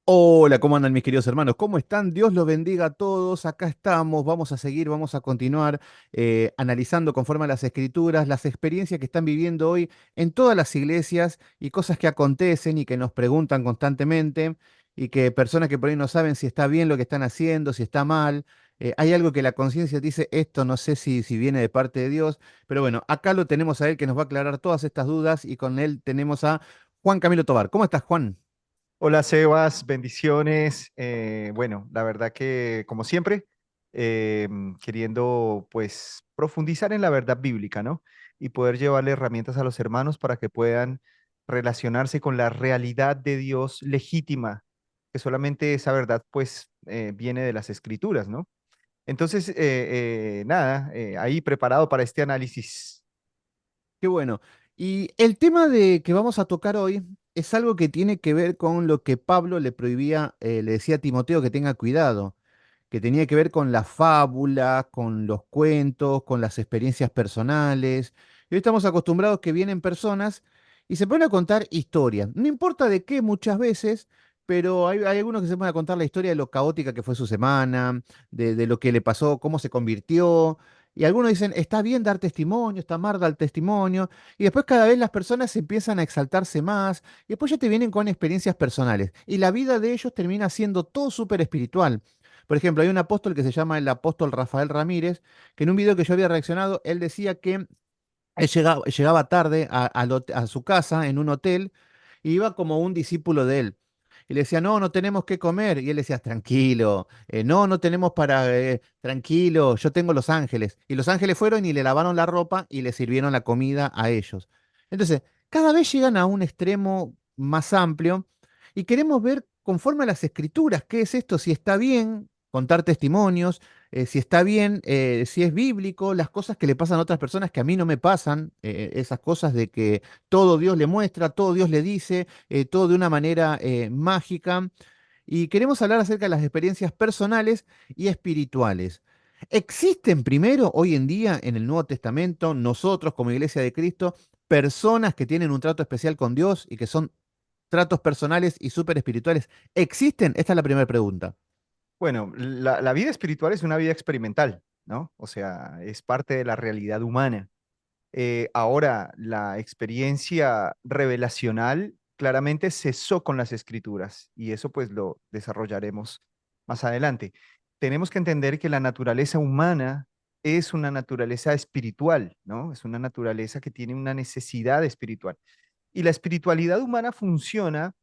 Hola, ¿cómo andan mis queridos hermanos? ¿Cómo están? Dios los bendiga a todos. Acá estamos, vamos a seguir, vamos a continuar analizando conforme a las escrituras las experiencias que están viviendo hoy en todas las iglesias y cosas que acontecen y que nos preguntan constantemente y que personas que por ahí no saben si está bien lo que están haciendo, si está mal. Hay algo que la conciencia dice, esto no sé si viene de parte de Dios, pero bueno, acá lo tenemos a él que nos va a aclarar todas estas dudas y con él tenemos a Juan Camilo Tobar. ¿Cómo estás, Juan? Hola Sebas, bendiciones. Bueno, la verdad que como siempre, queriendo pues profundizar en la verdad bíblica, ¿no? Y poder llevarle herramientas a los hermanos para que puedan relacionarse con la realidad de Dios legítima, que solamente esa verdad pues viene de las escrituras, ¿no? Entonces, nada, ahí preparado para este análisis. Qué bueno. Y el tema de que vamos a tocar hoy es algo que tiene que ver con lo que Pablo le prohibía, le decía a Timoteo que tenga cuidado, que tenía que ver con la fábula, con los cuentos, con las experiencias personales. Y hoy estamos acostumbrados que vienen personas y se ponen a contar historias. No importa de qué muchas veces, pero hay algunos que se ponen a contar la historia de lo caótica que fue su semana, de lo que le pasó, cómo se convirtió. Y algunos dicen, está bien dar testimonio, está mal dar testimonio. Y después cada vez las personas se empiezan a exaltarse más. Y después ya te vienen con experiencias personales. Y la vida de ellos termina siendo todo súper espiritual. Por ejemplo, hay un apóstol que se llama el apóstol Rafael Ramírez, que en un video que yo había reaccionado, él decía que él llegaba tarde a su casa en un hotel y iba como un discípulo de él. Y le decía, no, no tenemos que comer. Y él decía, tranquilo, no, no tenemos para, tranquilo, yo tengo los ángeles. Y los ángeles fueron y le lavaron la ropa y le sirvieron la comida a ellos. Entonces, cada vez llegan a un extremo más amplio y queremos ver conforme a las escrituras qué es esto, si está bien contar testimonios, si está bien, si es bíblico, las cosas que le pasan a otras personas que a mí no me pasan, esas cosas de que todo Dios le muestra, todo Dios le dice, todo de una manera mágica. Y queremos hablar acerca de las experiencias personales y espirituales. ¿Existen primero hoy en día en el Nuevo Testamento, nosotros como Iglesia de Cristo, personas que tienen un trato especial con Dios y que son tratos personales y súper espirituales? ¿Existen? Esta es la primera pregunta. Bueno, la vida espiritual es una vida experimental, ¿no? O sea, es parte de la realidad humana. Ahora, la experiencia revelacional claramente cesó con las escrituras y eso pues lo desarrollaremos más adelante. Tenemos que entender que la naturaleza humana es una naturaleza espiritual, ¿no? Es una naturaleza que tiene una necesidad espiritual. Y la espiritualidad humana funciona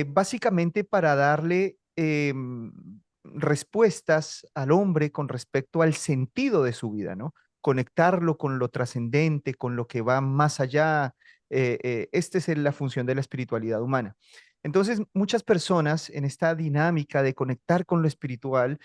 básicamente para darle respuestas al hombre con respecto al sentido de su vida, ¿no? Conectarlo con lo trascendente, con lo que va más allá. Esta es la función de la espiritualidad humana. Entonces, muchas personas en esta dinámica de conectar con lo espiritual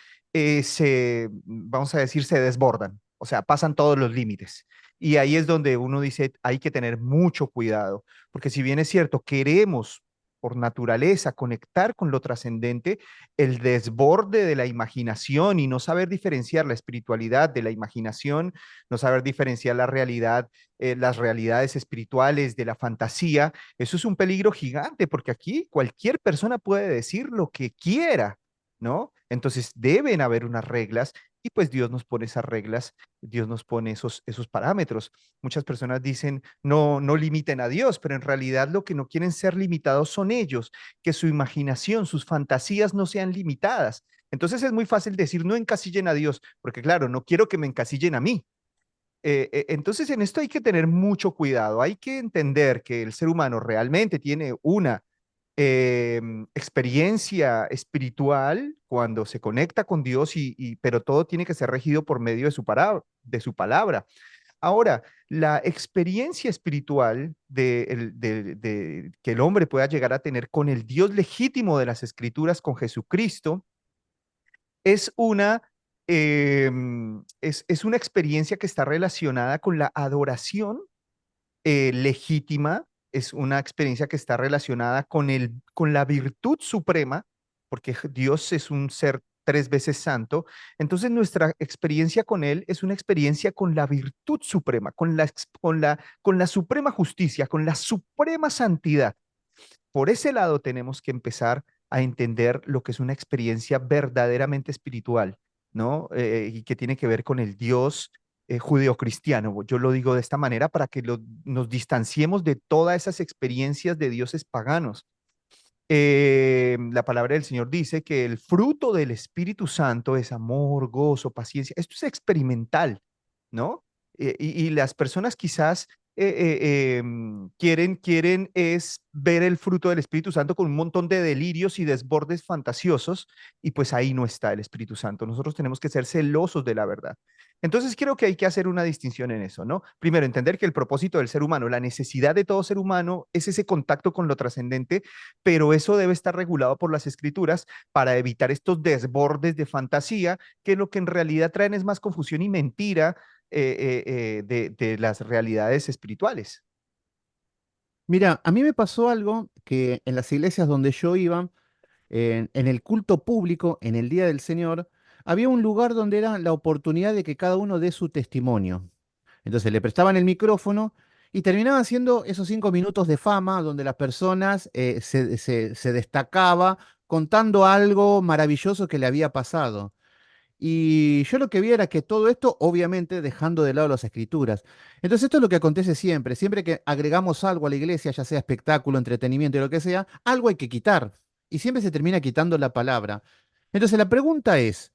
vamos a decir, se desbordan, o sea, pasan todos los límites. Y ahí es donde uno dice, hay que tener mucho cuidado, porque si bien es cierto, queremos por naturaleza conectar con lo trascendente, el desborde de la imaginación y no saber diferenciar la espiritualidad de la imaginación, no saber diferenciar la realidad, las realidades espirituales de la fantasía, eso es un peligro gigante porque aquí cualquier persona puede decir lo que quiera, ¿no? Entonces deben haber unas reglas y pues Dios nos pone esas reglas, Dios nos pone esos parámetros. Muchas personas dicen, no, no limiten a Dios, pero en realidad lo que no quieren ser limitados son ellos, que su imaginación, sus fantasías no sean limitadas. Entonces es muy fácil decir, no encasillen a Dios, porque claro, no quiero que me encasillen a mí. Entonces en esto hay que tener mucho cuidado, hay que entender que el ser humano realmente tiene una experiencia espiritual cuando se conecta con Dios, pero todo tiene que ser regido por medio de su palabra. Ahora, la experiencia espiritual que el hombre pueda llegar a tener con el Dios legítimo de las Escrituras, con Jesucristo, es es una experiencia que está relacionada con la adoración legítima, es una experiencia que está relacionada con la virtud suprema, porque Dios es un ser tres veces santo. Entonces nuestra experiencia con Él es una experiencia con la virtud suprema, con la suprema justicia, con la suprema santidad. Por ese lado tenemos que empezar a entender lo que es una experiencia verdaderamente espiritual, ¿no? Y que tiene que ver con el Dios judeocristiano. Yo lo digo de esta manera para que nos distanciemos de todas esas experiencias de dioses paganos. La palabra del Señor dice que el fruto del Espíritu Santo es amor, gozo, paciencia. Esto es experimental, ¿no? Y las personas quizás quieren es ver el fruto del Espíritu Santo con un montón de delirios y desbordes fantasiosos, y pues ahí no está el Espíritu Santo. Nosotros tenemos que ser celosos de la verdad. Entonces creo que hay que hacer una distinción en eso, ¿no? Primero, entender que el propósito del ser humano, la necesidad de todo ser humano es ese contacto con lo trascendente, pero eso debe estar regulado por las escrituras para evitar estos desbordes de fantasía que lo que en realidad traen es más confusión y mentira de las realidades espirituales. Mira, a mí me pasó algo que en las iglesias donde yo iba, en el culto público, en el Día del Señor, había un lugar donde era la oportunidad de que cada uno dé su testimonio. Entonces le prestaban el micrófono y terminaban siendo esos 5 minutos de fama donde las personas se destacaba contando algo maravilloso que le había pasado. Y yo lo que vi era que todo esto, obviamente, dejando de lado las escrituras. Entonces, esto es lo que acontece siempre. Siempre que agregamos algo a la iglesia, ya sea espectáculo, entretenimiento y lo que sea, algo hay que quitar. Y siempre se termina quitando la palabra. Entonces, la pregunta es,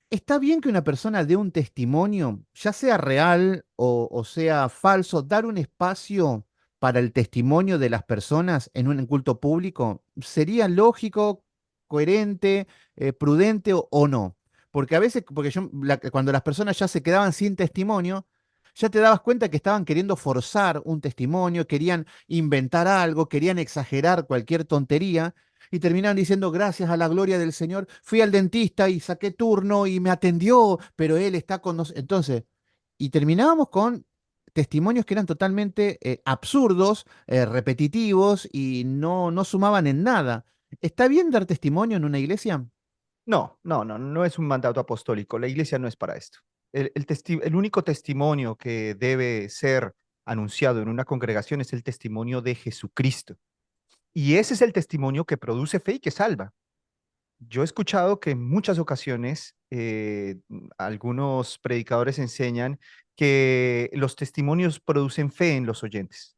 ¿está bien que una persona dé un testimonio, ya sea real o sea falso, dar un espacio para el testimonio de las personas en un culto público? ¿Sería lógico, coherente, prudente o no? Porque a veces, porque cuando las personas ya se quedaban sin testimonio, ya te dabas cuenta que estaban queriendo forzar un testimonio, querían inventar algo, querían exagerar cualquier tontería y terminaban diciendo, gracias a la gloria del Señor, fui al dentista y saqué turno y me atendió, pero Él está con nosotros. Entonces, y terminábamos con testimonios que eran totalmente absurdos, repetitivos y no sumaban en nada. ¿Está bien dar testimonio en una iglesia? No, no, no, no es un mandato apostólico. La iglesia no es para esto. El único testimonio que debe ser anunciado en una congregación es el testimonio de Jesucristo. Y ese es el testimonio que produce fe y que salva. Yo he escuchado que en muchas ocasiones algunos predicadores enseñan que los testimonios producen fe en los oyentes,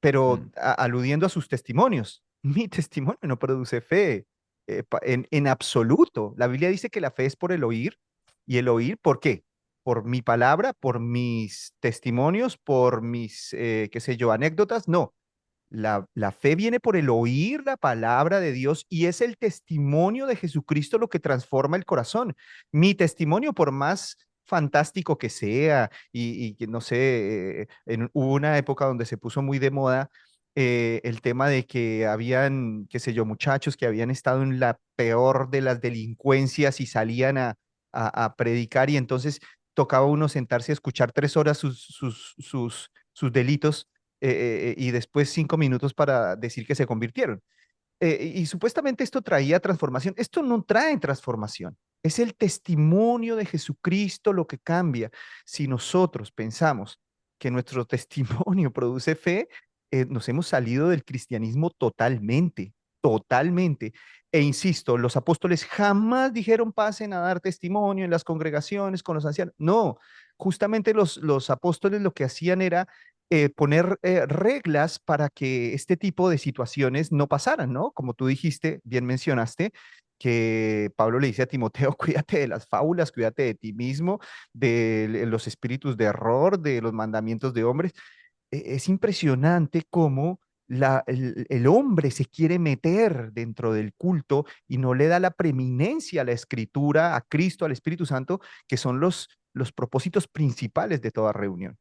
pero Mm. aludiendo a sus testimonios. Mi testimonio no produce fe en absoluto. La Biblia dice que la fe es por el oír, y el oír, ¿por qué? Por mi palabra, por mis testimonios, por mis, qué sé yo, anécdotas. No, la fe viene por el oír la palabra de Dios, y es el testimonio de Jesucristo lo que transforma el corazón. Mi testimonio, por más fantástico que sea, y que no sé, hubo una época donde se puso muy de moda el tema de que habían, qué sé yo, muchachos que habían estado en la peor de las delincuencias y salían a predicar, y entonces tocaba uno sentarse a escuchar 3 horas sus delitos, y después 5 minutos para decir que se convirtieron. Y supuestamente esto traía transformación. Esto no trae transformación. Es el testimonio de Jesucristo lo que cambia. Si nosotros pensamos que nuestro testimonio produce fe, nos hemos salido del cristianismo totalmente, totalmente. E insisto, los apóstoles jamás dijeron pasen a dar testimonio en las congregaciones con los ancianos. No, justamente los apóstoles lo que hacían era poner reglas para que este tipo de situaciones no pasaran, ¿no? Como tú dijiste, bien mencionaste, que Pablo le dice a Timoteo, cuídate de las fábulas, cuídate de ti mismo, de los espíritus de error, de los mandamientos de hombres. Es impresionante cómo el hombre se quiere meter dentro del culto y no le da la preeminencia a la escritura, a Cristo, al Espíritu Santo, que son los propósitos principales de toda reunión.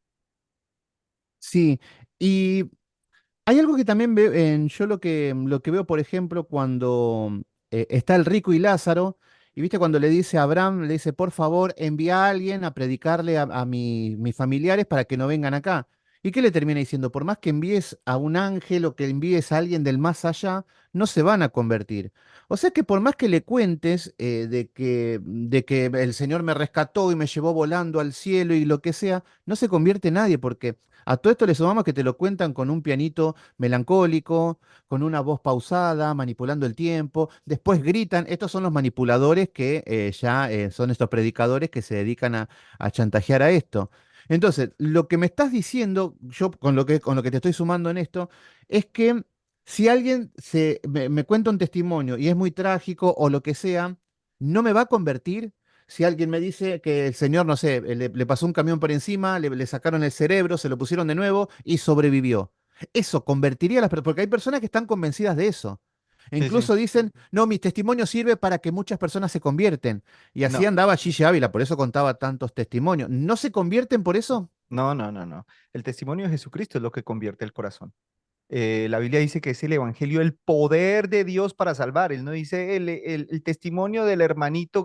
Sí, y hay algo que también veo yo lo que veo, por ejemplo, cuando está el rico y Lázaro, y viste cuando le dice a Abraham, le dice, por favor, envía a alguien a predicarle a mis familiares para que no vengan acá. ¿Y qué le termina diciendo? Por más que envíes a un ángel o que envíes a alguien del más allá, no se van a convertir. O sea que por más que le cuentes de que el Señor me rescató y me llevó volando al cielo y lo que sea, no se convierte nadie, porque a todo esto le sumamos que te lo cuentan con un pianito melancólico, con una voz pausada, manipulando el tiempo. Después gritan. Estos son los manipuladores que ya son estos predicadores que se dedican a chantajear a esto. Entonces, lo que me estás diciendo, yo con lo que te estoy sumando en esto, es que si alguien me cuenta un testimonio y es muy trágico o lo que sea, no me va a convertir. Si alguien me dice que el señor, no sé, le pasó un camión por encima, le sacaron el cerebro, se lo pusieron de nuevo y sobrevivió. Eso convertiría a las personas, porque hay personas que están convencidas de eso. E Sí, sí. incluso dicen, no, mi testimonio sirve para que muchas personas se convierten. Y así No, andaba Gigi Ávila, por eso contaba tantos testimonios. ¿No se convierten por eso? no, no, no, no. El testimonio de Jesucristo es lo que convierte el corazón. La Biblia dice que es el evangelio, el poder de Dios para salvar. Él no dice el testimonio del hermanito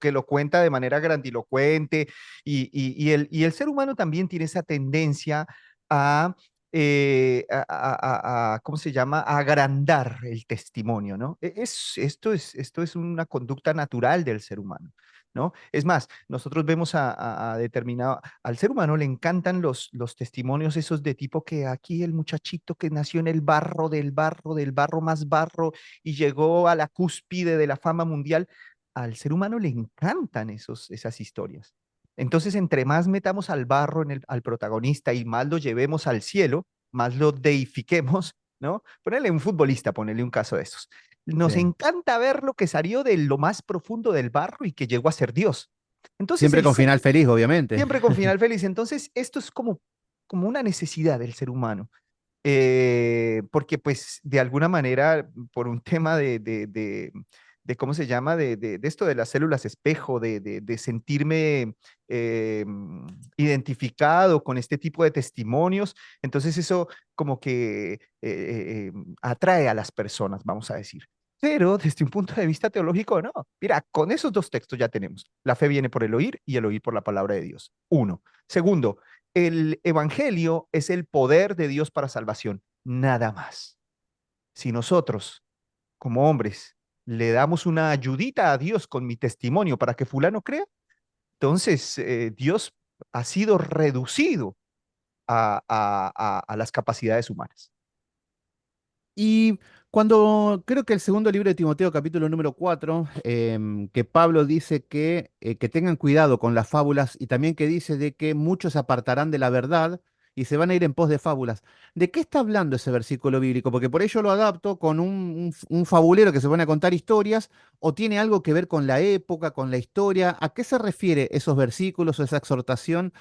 que lo cuenta de manera grandilocuente. Y el ser humano también tiene esa tendencia a, ¿cómo se llama? A agrandar el testimonio, ¿no? Esto es una conducta natural del ser humano. ¿No? Es más, nosotros vemos a determinado, al ser humano le encantan los testimonios esos de tipo que aquí el muchachito que nació en el barro, del barro más barro y llegó a la cúspide de la fama mundial, al ser humano le encantan esas historias. Entonces, entre más metamos al barro al protagonista y más lo llevemos al cielo, más lo deifiquemos, ¿no? Ponele un futbolista, ponele un caso de esos. Nos Sí. encanta ver lo que salió de lo más profundo del barro y que llegó a ser Dios. Entonces, Siempre con final feliz, obviamente. siempre con final feliz. Entonces, esto es como una necesidad del ser humano. Porque pues de alguna manera, por un tema ¿cómo se llama? De esto de las células espejo, de sentirme eh, identificado con este tipo de testimonios, entonces eso como que atrae a las personas, vamos a decir. Pero desde un punto de vista teológico, no. Mira, con esos dos textos ya tenemos. La fe viene por el oír y el oír por la palabra de Dios. Uno. Segundo, el evangelio es el poder de Dios para salvación, nada más. Si nosotros, como hombres, le damos una ayudita a Dios con mi testimonio para que fulano crea, entonces Dios ha sido reducido a las capacidades humanas. Y cuando creo que el segundo libro de Timoteo, capítulo número 4, que Pablo dice que tengan cuidado con las fábulas y también que dice de que muchos se apartarán de la verdad y se van a ir en pos de fábulas. ¿De qué está hablando ese versículo bíblico? Porque por ello lo adapto con un fabulero que se pone a contar historias o tiene algo que ver con la época, con la historia. ¿A qué se refiere esos versículos o esa exhortación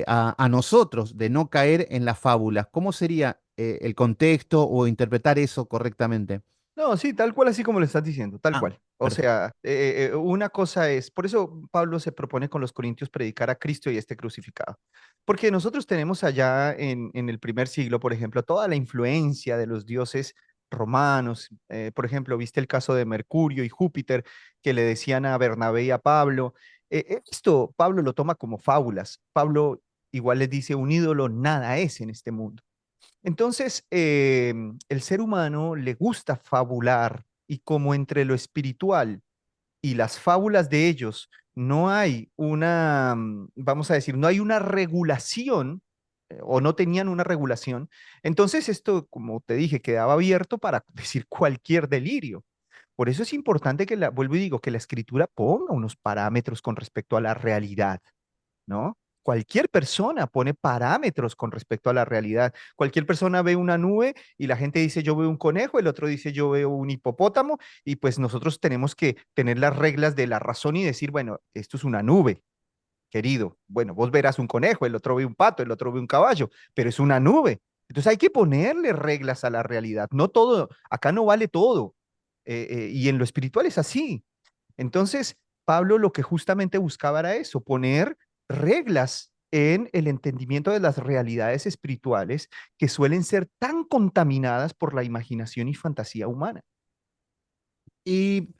a nosotros de no caer en las fábulas? ¿Cómo sería el contexto o interpretar eso correctamente? No, sí, tal cual así como lo estás diciendo, tal Ah, cual. O perfecto. sea, una cosa es, por eso Pablo se propone con los corintios predicar a Cristo y este crucificado. Porque nosotros tenemos allá en el primer siglo, por ejemplo, toda la influencia de los dioses romanos. Por ejemplo, viste el caso de Mercurio y Júpiter que le decían a Bernabé y a Pablo. Esto Pablo lo toma como fábulas. Pablo igual les dice, un ídolo nada es en este mundo. Entonces, el ser humano le gusta fabular y como entre lo espiritual y las fábulas de ellos no hay una, vamos a decir, no hay una regulación o no tenían una regulación, entonces esto, como te dije, quedaba abierto para decir cualquier delirio. Por eso es importante vuelvo y digo, que la escritura ponga unos parámetros con respecto a la realidad. ¿No? Cualquier persona pone parámetros con respecto a la realidad. Cualquier persona ve una nube y la gente dice yo veo un conejo, el otro dice yo veo un hipopótamo y pues nosotros tenemos que tener las reglas de la razón y decir, bueno, esto es una nube, querido. Bueno, vos verás un conejo, el otro ve un pato, el otro ve un caballo, pero es una nube. Entonces hay que ponerle reglas a la realidad. No todo, acá no vale todo. Y en lo espiritual es así. Entonces, Pablo lo que justamente buscaba era eso, poner reglas en el entendimiento de las realidades espirituales que suelen ser tan contaminadas por la imaginación y fantasía humana. Y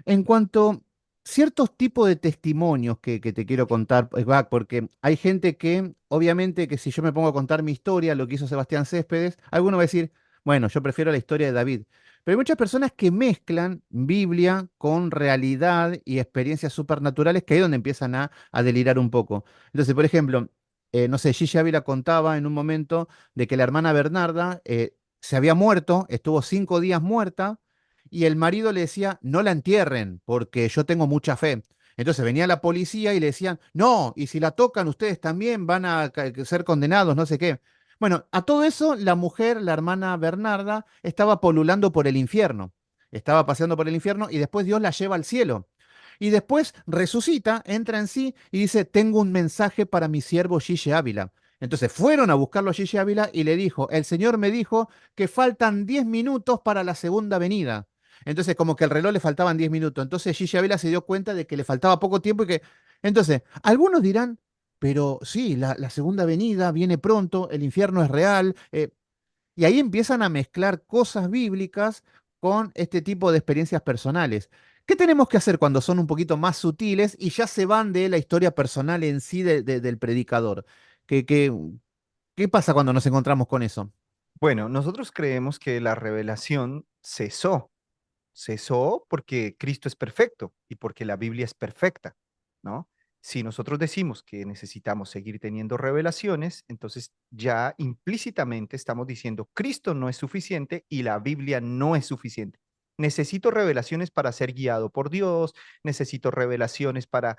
en cuanto, ciertos tipos de testimonios que te quiero contar, porque hay gente que, obviamente, que si yo me pongo a contar mi historia, lo que hizo Sebastián Céspedes, alguno va a decir, bueno, yo prefiero la historia de David. Pero hay muchas personas que mezclan Biblia con realidad y experiencias supernaturales, que ahí es donde empiezan a delirar un poco. Entonces, por ejemplo, no sé, Gigi Ávila contaba en un momento de que la hermana Bernarda se había muerto, estuvo 5 días muerta y el marido le decía, no la entierren, porque yo tengo mucha fe. Entonces venía la policía y le decían, no, y si la tocan ustedes también van a ser condenados, no sé qué. Bueno, a todo eso la mujer, la hermana Bernarda, estaba polulando por el infierno. Estaba paseando por el infierno y después Dios la lleva al cielo. Y después resucita, entra en sí y dice, tengo un mensaje para mi siervo Gigi Ávila. Entonces fueron a buscarlo a Gigi Ávila y le dijo, el Señor me dijo que faltan 10 minutos para la segunda venida. Entonces, como que al reloj le faltaban 10 minutos. Entonces Gigi Ávila se dio cuenta de que le faltaba poco tiempo y que... Entonces, algunos dirán, pero sí, la segunda venida viene pronto, el infierno es real. Y ahí empiezan a mezclar cosas bíblicas con este tipo de experiencias personales. ¿Qué tenemos que hacer cuando son un poquito más sutiles y ya se van de la historia personal en sí del predicador? ¿Qué, qué, qué pasa cuando nos encontramos con eso? Bueno, nosotros creemos que la revelación cesó porque Cristo es perfecto y porque la Biblia es perfecta, ¿no? Si nosotros decimos que necesitamos seguir teniendo revelaciones, entonces ya implícitamente estamos diciendo Cristo no es suficiente y la Biblia no es suficiente. Necesito revelaciones para ser guiado por Dios, necesito revelaciones para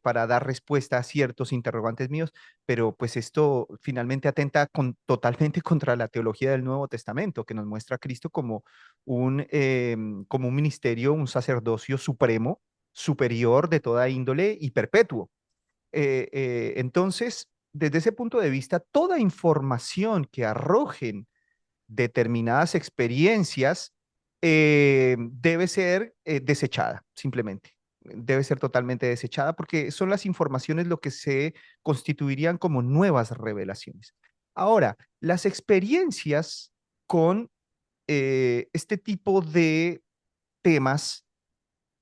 para dar respuesta a ciertos interrogantes míos, pero pues esto finalmente atenta totalmente contra la teología del Nuevo Testamento, que nos muestra a Cristo como un ministerio, un sacerdocio supremo, superior de toda índole y perpetuo. Entonces, desde ese punto de vista, toda información que arrojen determinadas experiencias debe ser desechada, simplemente. Debe ser totalmente desechada porque son las informaciones lo que se constituirían como nuevas revelaciones. Ahora, las experiencias con este tipo de temas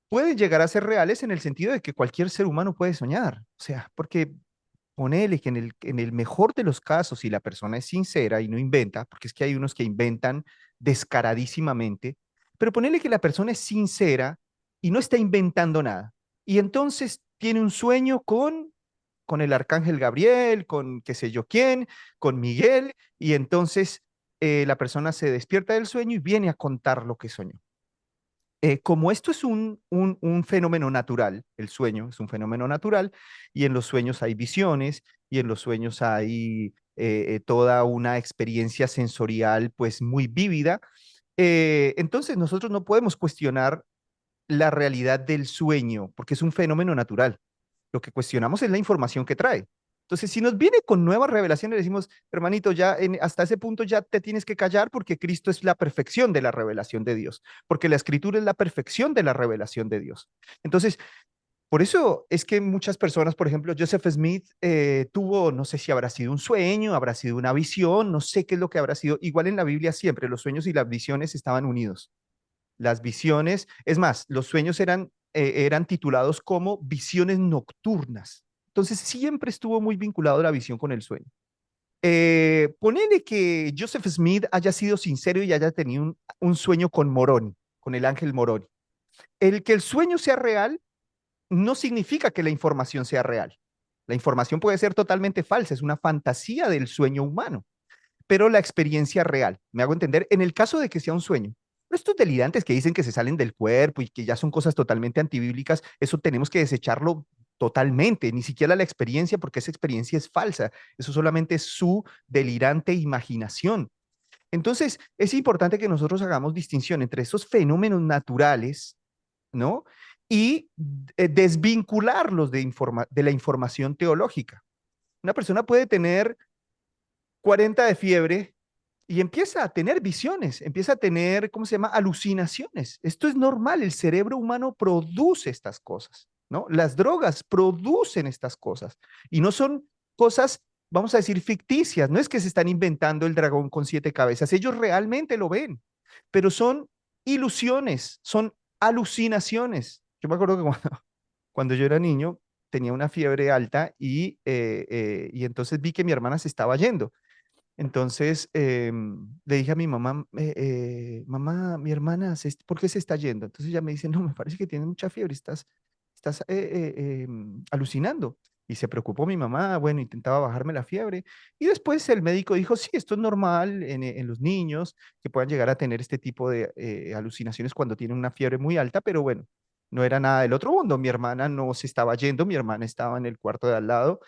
pueden llegar a ser reales en el sentido de que cualquier ser humano puede soñar. O sea, porque ponele que en el mejor de los casos, si la persona es sincera y no inventa, porque es que hay unos que inventan descaradísimamente, pero ponele que la persona es sincera y no está inventando nada. Y entonces tiene un sueño con el arcángel Gabriel, con qué sé yo quién, con Miguel, y entonces la persona se despierta del sueño y viene a contar lo que soñó. Como esto es un fenómeno natural, el sueño es un fenómeno natural, y en los sueños hay visiones, y en los sueños hay toda una experiencia sensorial pues muy vívida, entonces nosotros no podemos cuestionar la realidad del sueño, porque es un fenómeno natural. Lo que cuestionamos es la información que trae. Entonces, si nos viene con nuevas revelaciones, le decimos, hermanito, hasta ese punto ya te tienes que callar porque Cristo es la perfección de la revelación de Dios, porque la escritura es la perfección de la revelación de Dios. Entonces, por eso es que muchas personas, por ejemplo, Joseph Smith tuvo, no sé si habrá sido un sueño, habrá sido una visión, no sé qué es lo que habrá sido. Igual en la Biblia siempre los sueños y las visiones estaban unidos. Las visiones, es más, los sueños eran titulados como visiones nocturnas. Entonces siempre estuvo muy vinculado la visión con el sueño. Ponele que Joseph Smith haya sido sincero y haya tenido un sueño con Moroni, con el ángel Moroni. El que el sueño sea real no significa que la información sea real. La información puede ser totalmente falsa, es una fantasía del sueño humano, pero la experiencia real. Me hago entender, en el caso de que sea un sueño. Pero estos delirantes que dicen que se salen del cuerpo y que ya son cosas totalmente antibíblicas, eso tenemos que desecharlo totalmente, ni siquiera la experiencia, porque esa experiencia es falsa. Eso solamente es su delirante imaginación. Entonces, es importante que nosotros hagamos distinción entre esos fenómenos naturales, ¿no? Y desvincularlos de la información teológica. Una persona puede tener 40 de fiebre y empieza a tener visiones, empieza a tener, ¿cómo se llama? Alucinaciones. Esto es normal, el cerebro humano produce estas cosas, ¿no? Las drogas producen estas cosas y no son cosas, vamos a decir, ficticias, no es que se están inventando el dragón con 7 cabezas, ellos realmente lo ven, pero son ilusiones, son alucinaciones. Yo me acuerdo que cuando yo era niño tenía una fiebre alta y entonces vi que mi hermana se estaba yendo. Entonces le dije a mi mamá, mamá, mi hermana, ¿por qué se está yendo? Entonces ella me dice, no, me parece que tiene mucha fiebre, estás alucinando. Y se preocupó mi mamá, bueno, intentaba bajarme la fiebre. Y después el médico dijo, sí, esto es normal en los niños que puedan llegar a tener este tipo de alucinaciones cuando tienen una fiebre muy alta, pero bueno, no era nada del otro mundo. Mi hermana no se estaba yendo, mi hermana estaba en el cuarto de al lado.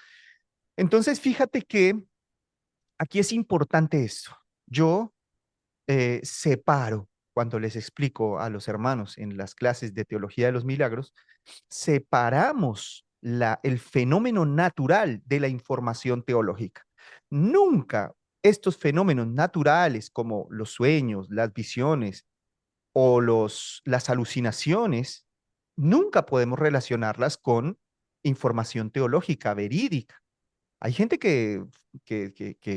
Entonces, fíjate que aquí es importante esto. Yo separo, cuando les explico a los hermanos en las clases de teología de los milagros, separamos el fenómeno natural de la información teológica. Nunca estos fenómenos naturales como los sueños, las visiones o las alucinaciones, nunca podemos relacionarlas con información teológica verídica. Hay gente que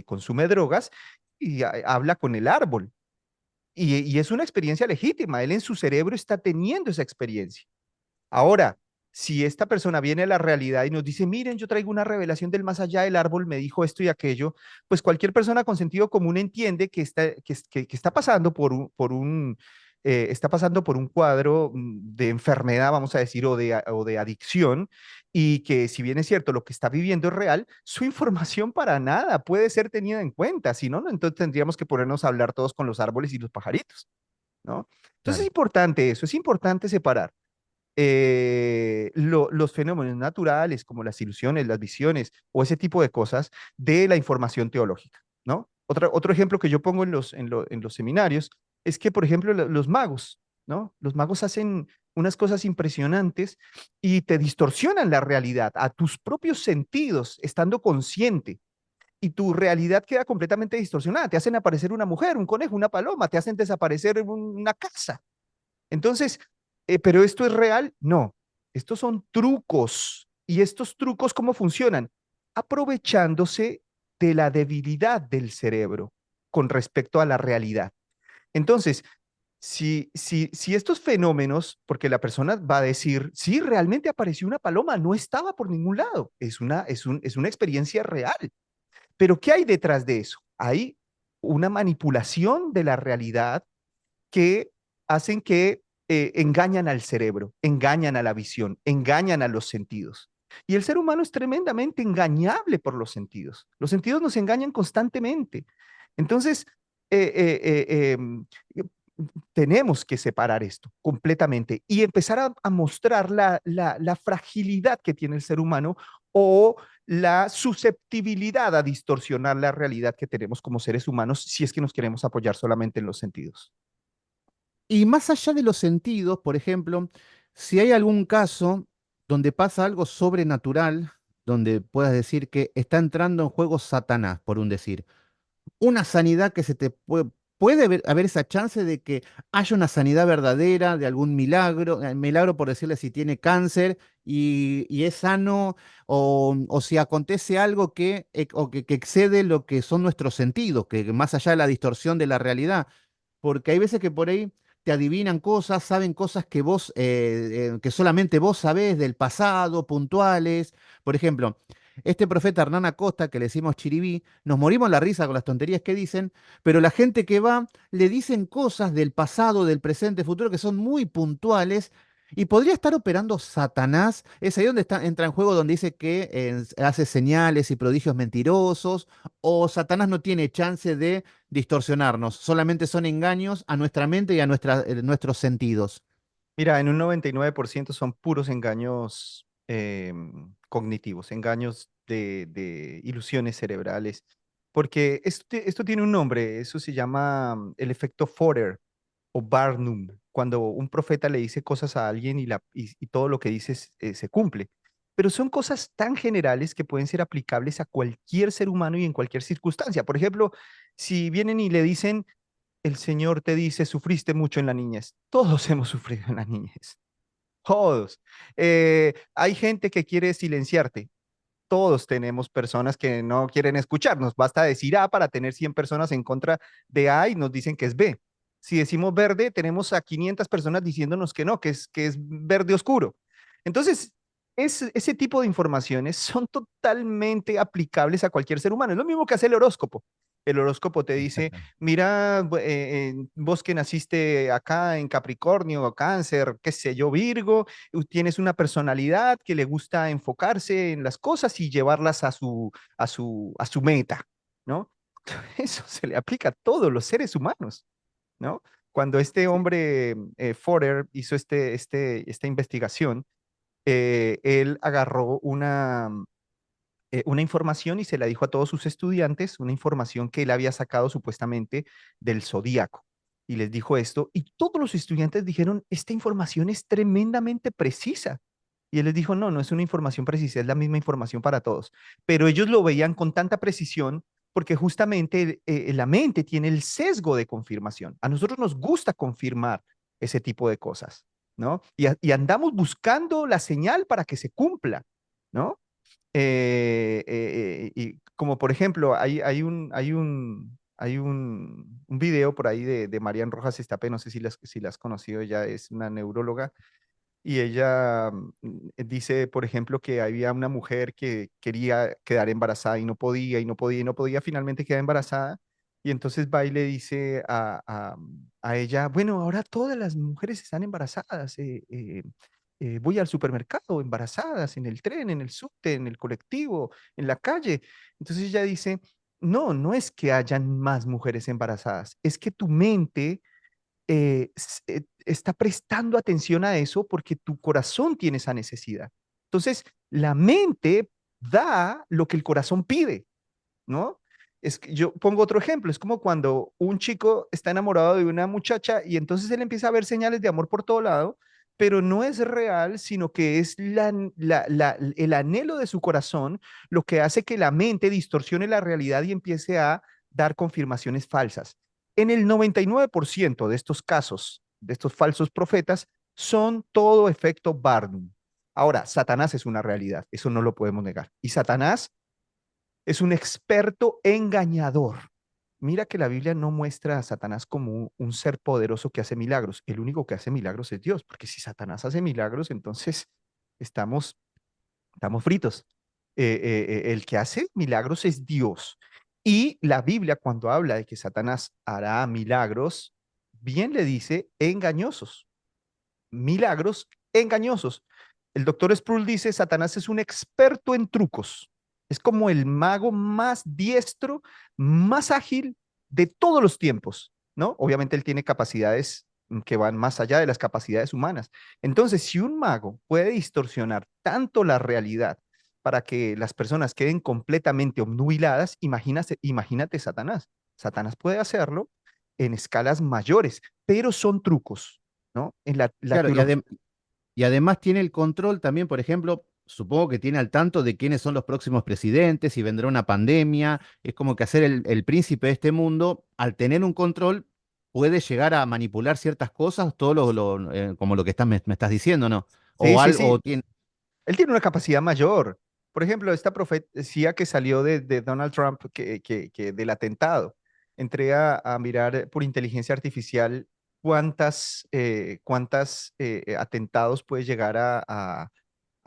consume drogas y habla con el árbol. Y es una experiencia legítima. Él en su cerebro está teniendo esa experiencia. Ahora, si esta persona viene a la realidad y nos dice, miren, yo traigo una revelación del más allá, el árbol me dijo esto y aquello, pues cualquier persona con sentido común entiende que está pasando está pasando por un cuadro de enfermedad, vamos a decir, o de adicción, y que si bien es cierto, lo que está viviendo es real, su información para nada puede ser tenida en cuenta, si no, entonces tendríamos que ponernos a hablar todos con los árboles y los pajaritos, ¿no? Entonces es Claro. importante eso, es importante separar los fenómenos naturales como las ilusiones, las visiones o ese tipo de cosas de la información teológica, ¿no? Otro ejemplo que yo pongo en los seminarios es que, por ejemplo, los magos, ¿no? Los magos hacen unas cosas impresionantes y te distorsionan la realidad a tus propios sentidos, estando consciente. Y tu realidad queda completamente distorsionada. Te hacen aparecer una mujer, un conejo, una paloma, te hacen desaparecer una casa. Entonces, ¿pero esto es real? No, estos son trucos. ¿Y estos trucos cómo funcionan? Aprovechándose de la debilidad del cerebro con respecto a la realidad. Entonces, si estos fenómenos, porque la persona va a decir, sí, realmente apareció una paloma, no estaba por ningún lado, es una experiencia real. Pero ¿qué hay detrás de eso? Hay una manipulación de la realidad que hacen que engañan al cerebro, engañan a la visión, engañan a los sentidos. Y el ser humano es tremendamente engañable por los sentidos. Los sentidos nos engañan constantemente. Entonces, eh, eh, eh, em, tenemos que separar esto completamente y empezar a mostrar la fragilidad que tiene el ser humano o la susceptibilidad a distorsionar la realidad que tenemos como seres humanos si es que nos queremos apoyar solamente en los sentidos. Y más allá de los sentidos, por ejemplo, si hay algún caso donde pasa algo sobrenatural, donde puedas decir que está entrando en juego Satanás, por un decir, una sanidad que se te puede haber esa chance de que haya una sanidad verdadera, de algún milagro, milagro por decirle si tiene cáncer y es sano, o si acontece algo que excede lo que son nuestros sentidos, que más allá de la distorsión de la realidad, porque hay veces que por ahí te adivinan cosas, saben cosas que vos, que solamente vos sabés del pasado, puntuales. Por ejemplo, este profeta Hernán Acosta, que le decimos Chiribí, nos morimos la risa con las tonterías que dicen, pero la gente que va le dicen cosas del pasado, del presente, futuro, que son muy puntuales. Y podría estar operando Satanás, es ahí donde entra en juego donde dice que hace señales y prodigios mentirosos, o Satanás no tiene chance de distorsionarnos, solamente son engaños a nuestra mente y a nuestros sentidos. Mira, en un 99% son puros engaños cognitivos, engaños de ilusiones cerebrales, porque esto tiene un nombre, eso se llama el efecto Forer o Barnum, cuando un profeta le dice cosas a alguien y todo lo que dice se cumple. Pero son cosas tan generales que pueden ser aplicables a cualquier ser humano y en cualquier circunstancia. Por ejemplo, si vienen y le dicen, el Señor te dice, sufriste mucho en la niñez. Todos hemos sufrido en la niñez. Todos. Hay gente que quiere silenciarte. Todos tenemos personas que no quieren escucharnos. Basta decir A para tener 100 personas en contra de A y nos dicen que es B. Si decimos verde, tenemos a 500 personas diciéndonos que no, que es verde oscuro. Entonces, ese tipo de informaciones son totalmente aplicables a cualquier ser humano. Es lo mismo que hace el horóscopo. El horóscopo te dice, Exactamente. mira, vos que naciste acá en Capricornio, Cáncer, qué sé yo, Virgo, tienes una personalidad que le gusta enfocarse en las cosas y llevarlas a su meta, ¿no? Eso se le aplica a todos los seres humanos, ¿no? Cuando este Sí. hombre, Forer, hizo esta investigación, él agarró una información y se la dijo a todos sus estudiantes, una información que él había sacado supuestamente del zodíaco. Y les dijo esto, y todos los estudiantes dijeron, esta información es tremendamente precisa. Y él les dijo, no, no es una información precisa, es la misma información para todos. Pero ellos lo veían con tanta precisión porque justamente la mente tiene el sesgo de confirmación. A nosotros nos gusta confirmar ese tipo de cosas, ¿no? Y andamos buscando la señal para que se cumpla, ¿no? Y como por ejemplo, hay un video por ahí de Marian Rojas Estapé, no sé si la has conocido, ella es una neuróloga, y ella dice, por ejemplo, que había una mujer que quería quedar embarazada y no podía, y no podía, y no podía, finalmente queda embarazada, y entonces va y le dice a ella, bueno, ahora todas las mujeres están embarazadas, voy al supermercado embarazadas, en el tren, en el subte, en el colectivo, en la calle. Entonces ella dice, no, no es que hayan más mujeres embarazadas, es que tu mente está prestando atención a eso porque tu corazón tiene esa necesidad. Entonces, la mente da lo que el corazón pide, ¿no? Es que yo pongo otro ejemplo, es como cuando un chico está enamorado de una muchacha y entonces él empieza a ver señales de amor por todo lado, pero no es real, sino que es el anhelo de su corazón lo que hace que la mente distorsione la realidad y empiece a dar confirmaciones falsas. En el 99% de estos casos, de estos falsos profetas, son todo efecto Barnum. Ahora, Satanás es una realidad, eso no lo podemos negar. Y Satanás es un experto engañador. Mira que la Biblia no muestra a Satanás como un ser poderoso que hace milagros. El único que hace milagros es Dios, porque si Satanás hace milagros, entonces estamos, estamos fritos. El que hace milagros es Dios. Y la Biblia, cuando habla de que Satanás hará milagros, bien le dice engañosos, milagros engañosos. El doctor Sproul dice, Satanás es un experto en trucos. Es como el mago más diestro, más ágil de todos los tiempos, ¿no? Obviamente él tiene capacidades que van más allá de las capacidades humanas. Entonces, si un mago puede distorsionar tanto la realidad para que las personas queden completamente obnubiladas, imagínate Satanás. Satanás puede hacerlo en escalas mayores, pero son trucos, ¿no? En la Claro, teología. y además tiene el control también, por ejemplo, supongo que tiene al tanto de quiénes son los próximos presidentes, si vendrá una pandemia. Es como que hacer el príncipe de este mundo, al tener un control, puede llegar a manipular ciertas cosas, todo como lo que me estás diciendo, ¿no? Sí, O sí, algo, sí. Él tiene una capacidad mayor. Por ejemplo, esta profecía que salió de Donald Trump, que del atentado. Entré a mirar por inteligencia artificial cuántas atentados puede llegar a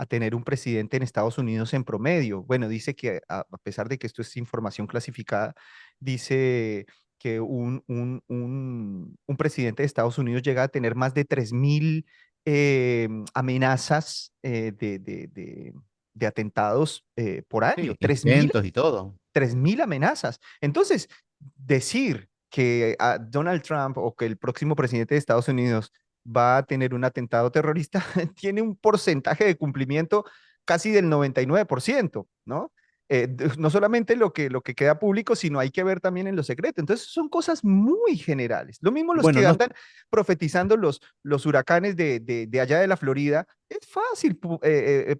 tener un presidente en Estados Unidos en promedio. Bueno, dice que a pesar de que esto es información clasificada, dice que un presidente de Estados Unidos llega a tener más de 3.000 amenazas de atentados por año. sí, tres mil intentos y todo. 3.000 amenazas. Entonces, decir que a Donald Trump o que el próximo presidente de Estados Unidos va a tener un atentado terrorista tiene un porcentaje de cumplimiento casi del 99%, ¿no? No solamente lo que queda público, sino hay que ver también en lo secreto. Entonces, son cosas muy generales. Lo mismo los Bueno, que no, andan profetizando los huracanes de allá de la Florida. Es fácil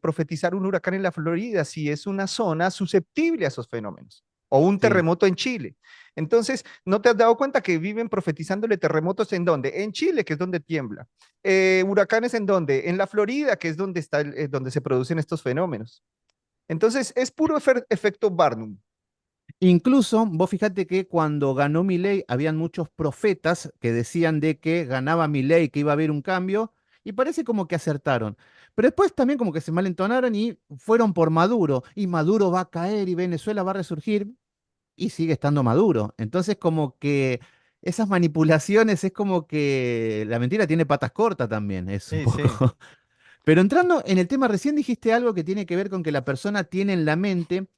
profetizar un huracán en la Florida si es una zona susceptible a esos fenómenos o un sí. terremoto en Chile. Entonces, ¿no te has dado cuenta que viven profetizándole terremotos en dónde? En Chile, que es donde tiembla. Huracanes en dónde? En la Florida, que es donde se producen estos fenómenos. Entonces, es puro efecto Barnum. Incluso, vos fíjate que cuando ganó Milei, habían muchos profetas que decían de que ganaba Milei, que iba a haber un cambio, y parece como que acertaron. Pero después también como que se malentonaron y fueron por Maduro, y Maduro va a caer y Venezuela va a resurgir, y sigue estando Maduro. Entonces como que esas manipulaciones es como que la mentira tiene patas cortas también, es un Sí, poco. sí. Pero entrando en el tema, recién dijiste algo que tiene que ver con que la persona tiene en la mente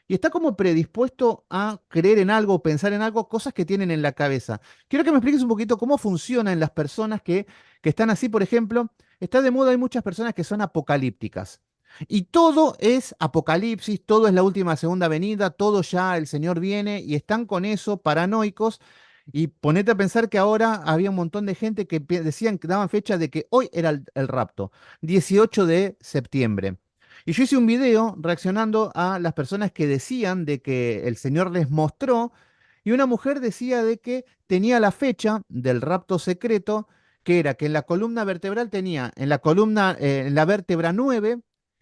y está como predispuesto a creer en algo o pensar en algo, cosas que tienen en la cabeza. Quiero que me expliques un poquito cómo funciona en las personas que están así. Por ejemplo, está de moda, hay muchas personas que son apocalípticas. Y todo es apocalipsis, todo es la última segunda venida, todo ya el Señor viene y están con eso paranoicos. Y ponete a pensar que ahora había un montón de gente que decían que daban fecha de que hoy era el rapto. 18 de septiembre. Y yo hice un video reaccionando a las personas que decían de que el Señor les mostró, y una mujer decía de que tenía la fecha del rapto secreto, que era que en la columna vertebral tenía en la columna, en la vértebra 9,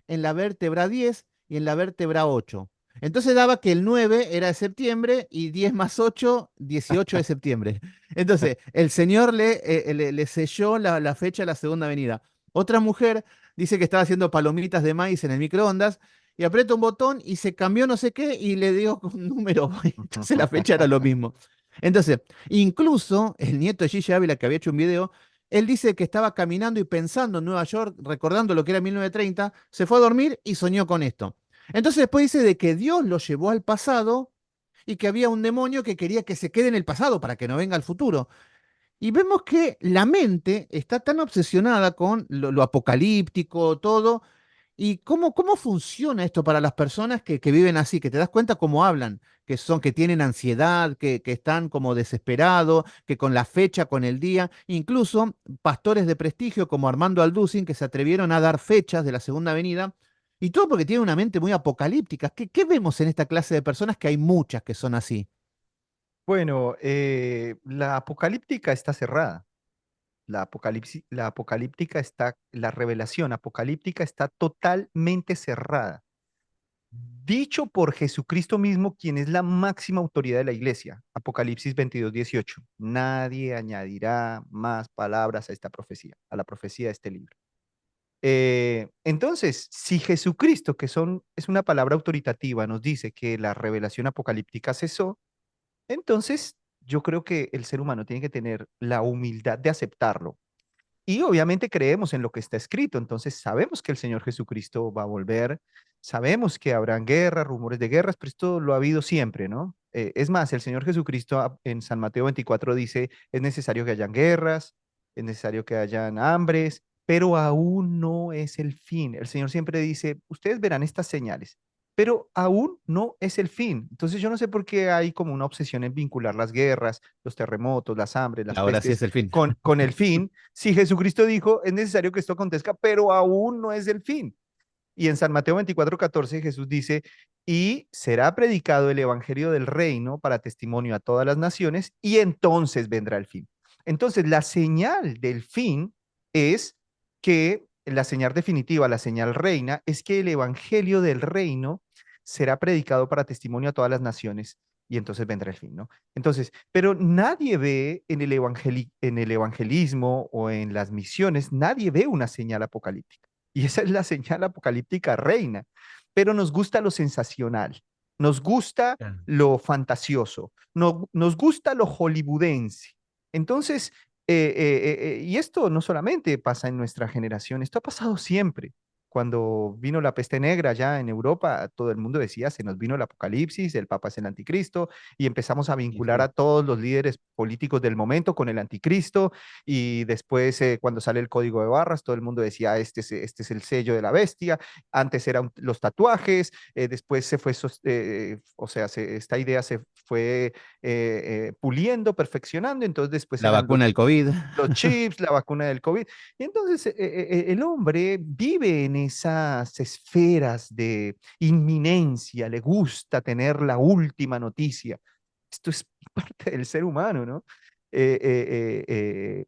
en la vértebra 10 y en la vértebra 8. Entonces daba que el 9 era de septiembre y 10 más 8, 18 de septiembre. Entonces, el Señor le selló la fecha de la segunda venida. Otra mujer dice que estaba haciendo palomitas de maíz en el microondas y aprieta un botón y se cambió no sé qué y le dio un número. Entonces la fecha era lo mismo. Entonces, incluso el nieto de Gigi Ávila, que había hecho un video, él dice que estaba caminando y pensando en Nueva York, recordando lo que era 1930, se fue a dormir y soñó con esto. Entonces después dice de que Dios lo llevó al pasado y que había un demonio que quería que se quede en el pasado para que no venga al futuro. Y vemos que la mente está tan obsesionada con lo apocalíptico, todo. ¿Y cómo funciona esto para las personas que viven así? Que te das cuenta cómo hablan, que tienen ansiedad, que están como desesperados, que con la fecha, con el día, incluso pastores de prestigio como Armando Alducin, que se atrevieron a dar fechas de la Segunda Venida, y todo porque tienen una mente muy apocalíptica. ¿Qué vemos en esta clase de personas? Que hay muchas que son así. Bueno, la apocalíptica está cerrada. La apocalíptica está, la revelación apocalíptica está totalmente cerrada. Dicho por Jesucristo mismo, quien es la máxima autoridad de la iglesia. Apocalipsis 22:18. Nadie añadirá más palabras a esta profecía, a la profecía de este libro. Entonces, si Jesucristo, es una palabra autoritativa, nos dice que la revelación apocalíptica cesó, entonces yo creo que el ser humano tiene que tener la humildad de aceptarlo. Y obviamente creemos en lo que está escrito, entonces sabemos que el Señor Jesucristo va a volver, sabemos que habrán guerras, rumores de guerras, pero esto lo ha habido siempre, ¿no? Es más, el Señor Jesucristo en San Mateo 24 dice, es necesario que hayan guerras, es necesario que hayan hambres, pero aún no es el fin. El Señor siempre dice, ustedes verán estas señales, pero aún no es el fin. Entonces yo no sé por qué hay como una obsesión en vincular las guerras, los terremotos, las hambres, las Ahora sí pestes es el fin. con el fin. Si Jesucristo dijo, es necesario que esto acontezca, pero aún no es el fin. Y en San Mateo 24:14 Jesús dice, y será predicado el evangelio del reino para testimonio a todas las naciones, y entonces vendrá el fin. Entonces, la señal del fin es que, la señal definitiva, la señal reina, es que el evangelio del reino será predicado para testimonio a todas las naciones, y entonces vendrá el fin, ¿no? Entonces, pero nadie ve en el evangelismo o en las misiones, nadie ve una señal apocalíptica. Y esa es la señal apocalíptica reina. Pero nos gusta lo sensacional, nos gusta Claro. lo fantasioso, nos gusta lo hollywoodense. Entonces, y esto no solamente pasa en nuestra generación, esto ha pasado siempre. Cuando vino la peste negra ya en Europa, todo el mundo decía, se nos vino el apocalipsis, el Papa es el anticristo, y empezamos a Y vincular a sí. todos los líderes políticos del momento con el anticristo, y después cuando sale el código de barras, todo el mundo decía, este es el sello de la bestia, antes eran los tatuajes, después se fue, o sea, esta idea se fue puliendo, perfeccionando, entonces después La eran vacuna del COVID. los chips, la vacuna del COVID. Y entonces el hombre vive en esas esferas de inminencia, le gusta tener la última noticia. Esto es parte del ser humano, ¿no? esa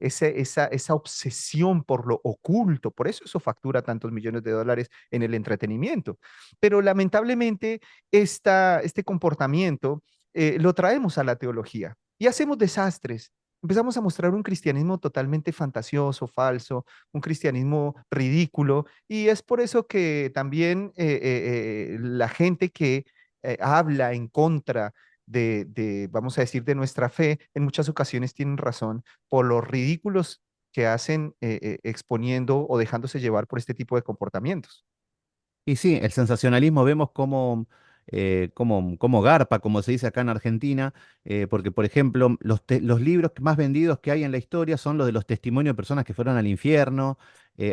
obsesión por lo oculto. Por eso factura tantos millones de dólares en el entretenimiento. Pero lamentablemente este comportamiento lo traemos a la teología y hacemos desastres. Empezamos a mostrar un cristianismo totalmente fantasioso, falso, un cristianismo ridículo, y es por eso que también la gente que habla en contra vamos a decir, de nuestra fe, en muchas ocasiones tienen razón por los ridículos que hacen exponiendo o dejándose llevar por este tipo de comportamientos. Y sí, el sensacionalismo vemos como garpa, como se dice acá en Argentina, porque por ejemplo, los libros más vendidos que hay en la historia son los de los testimonios de personas que fueron al infierno.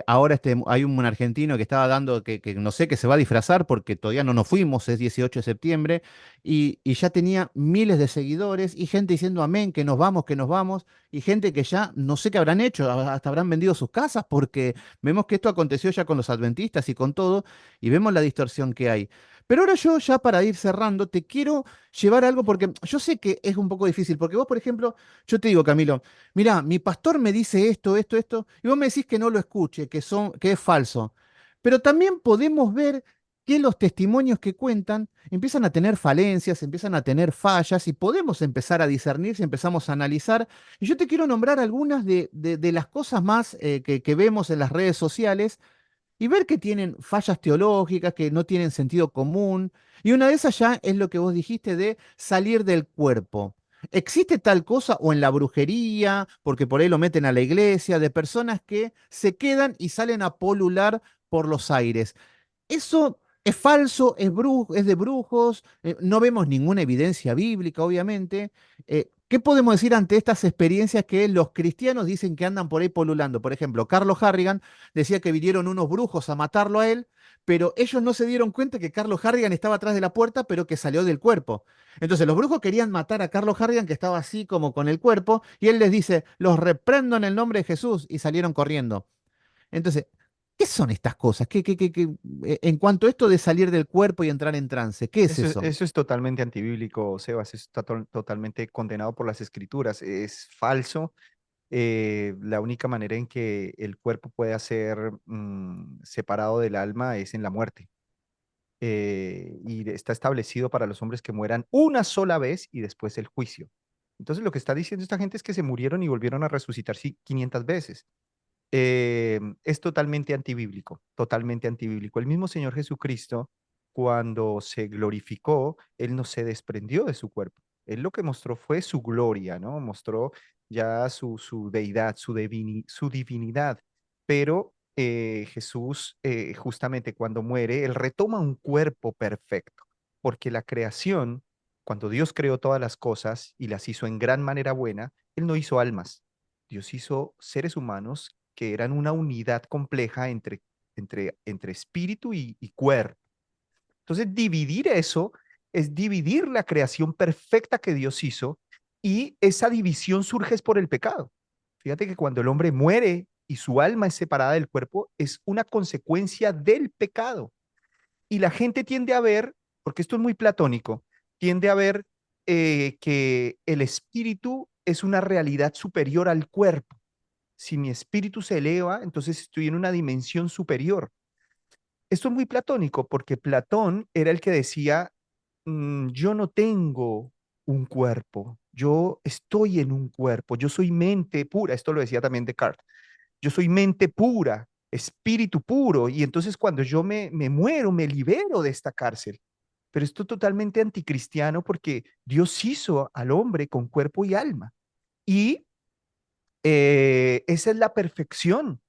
Ahora hay un argentino que estaba dando, que no sé, que se va a disfrazar porque todavía no nos fuimos, es 18 de septiembre, y ya tenía miles de seguidores y gente diciendo amén, que nos vamos, y gente que ya no sé qué habrán hecho, hasta habrán vendido sus casas porque vemos que esto aconteció ya con los adventistas y con todo y vemos la distorsión que hay. Pero ahora yo ya para ir cerrando, te quiero llevar a algo porque yo sé que es un poco difícil, porque vos, por ejemplo, yo te digo, Camilo, mira, mi pastor me dice esto, y vos me decís que no lo escuche, que es falso. Pero también podemos ver que los testimonios que cuentan empiezan a tener falencias, empiezan a tener fallas, y podemos empezar a discernir si empezamos a analizar. Y yo te quiero nombrar algunas de las cosas más que vemos en las redes sociales y ver que tienen fallas teológicas, que no tienen sentido común. Y una de esas ya es lo que vos dijiste de salir del cuerpo. ¿Existe tal cosa o en la brujería, porque por ahí lo meten a la iglesia, de personas que se quedan y salen a polular por los aires? Eso es falso, es de brujos, no vemos ninguna evidencia bíblica, obviamente. ¿Qué podemos decir ante estas experiencias que los cristianos dicen que andan por ahí polulando? Por ejemplo, Carlos Harrigan decía que vinieron unos brujos a matarlo a él, pero ellos no se dieron cuenta que Carlos Harrigan estaba atrás de la puerta, pero que salió del cuerpo. Entonces los brujos querían matar a Carlos Harrigan, que estaba así como con el cuerpo, y él les dice, los reprendo en el nombre de Jesús, y salieron corriendo. Entonces, ¿qué son estas cosas? En cuanto a esto de salir del cuerpo y entrar en trance, ¿qué es eso? Eso es totalmente antibíblico, Sebas, está totalmente condenado por las escrituras, es falso. La única manera en que el cuerpo puede ser separado del alma es en la muerte. Y está establecido para los hombres que mueran una sola vez y después el juicio. Entonces lo que está diciendo esta gente es que se murieron y volvieron a resucitar sí, 500 veces. Es totalmente antibíblico, totalmente antibíblico. El mismo Señor Jesucristo, cuando se glorificó, Él no se desprendió de su cuerpo. Él lo que mostró fue su gloria, ¿no? Mostró ya su deidad, su divinidad. Pero Jesús, justamente cuando muere, Él retoma un cuerpo perfecto, porque la creación, cuando Dios creó todas las cosas y las hizo en gran manera buena, Él no hizo almas. Dios hizo seres humanos que eran una unidad compleja entre espíritu y cuerpo. Entonces, dividir eso es dividir la creación perfecta que Dios hizo, y esa división surge es por el pecado. Fíjate que cuando el hombre muere y su alma es separada del cuerpo, es una consecuencia del pecado. Y la gente tiende a ver, porque esto es muy platónico, tiende a ver que el espíritu es una realidad superior al cuerpo. Si mi espíritu se eleva, entonces estoy en una dimensión superior. Esto es muy platónico porque Platón era el que decía, yo no tengo un cuerpo, yo estoy en un cuerpo, yo soy mente pura. Esto lo decía también Descartes. Yo soy mente pura, espíritu puro, y entonces cuando yo me muero, me libero de esta cárcel. Pero esto es totalmente anticristiano porque Dios hizo al hombre con cuerpo y alma. Y esa es la perfección.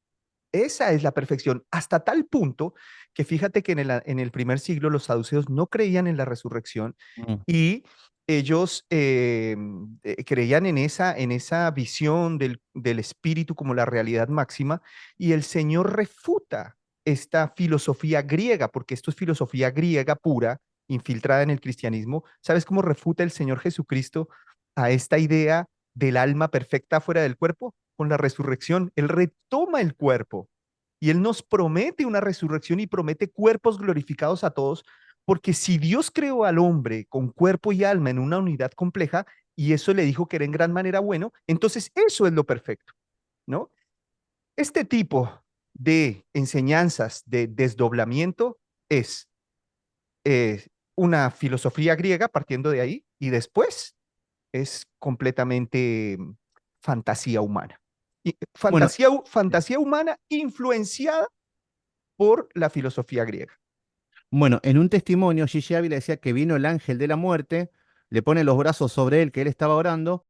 Esa es la perfección, hasta tal punto que fíjate que en el primer siglo los saduceos no creían en la resurrección, Mm. y ellos creían en esa visión del espíritu como la realidad máxima, y el Señor refuta esta filosofía griega, porque esto es filosofía griega pura, infiltrada en el cristianismo. ¿Sabes cómo refuta el Señor Jesucristo a esta idea del alma perfecta fuera del cuerpo? Con la resurrección. Él retoma el cuerpo y Él nos promete una resurrección y promete cuerpos glorificados a todos, porque si Dios creó al hombre con cuerpo y alma en una unidad compleja, y eso le dijo que era en gran manera bueno, entonces eso es lo perfecto, ¿no? Este tipo de enseñanzas de desdoblamiento es una filosofía griega partiendo de ahí y después es completamente fantasía humana. Y Bueno, fantasía humana influenciada por la filosofía griega. bueno, en un testimonio, Gigi Ávila decía que vino el ángel de la muerte, le pone los brazos sobre él, que él estaba orando,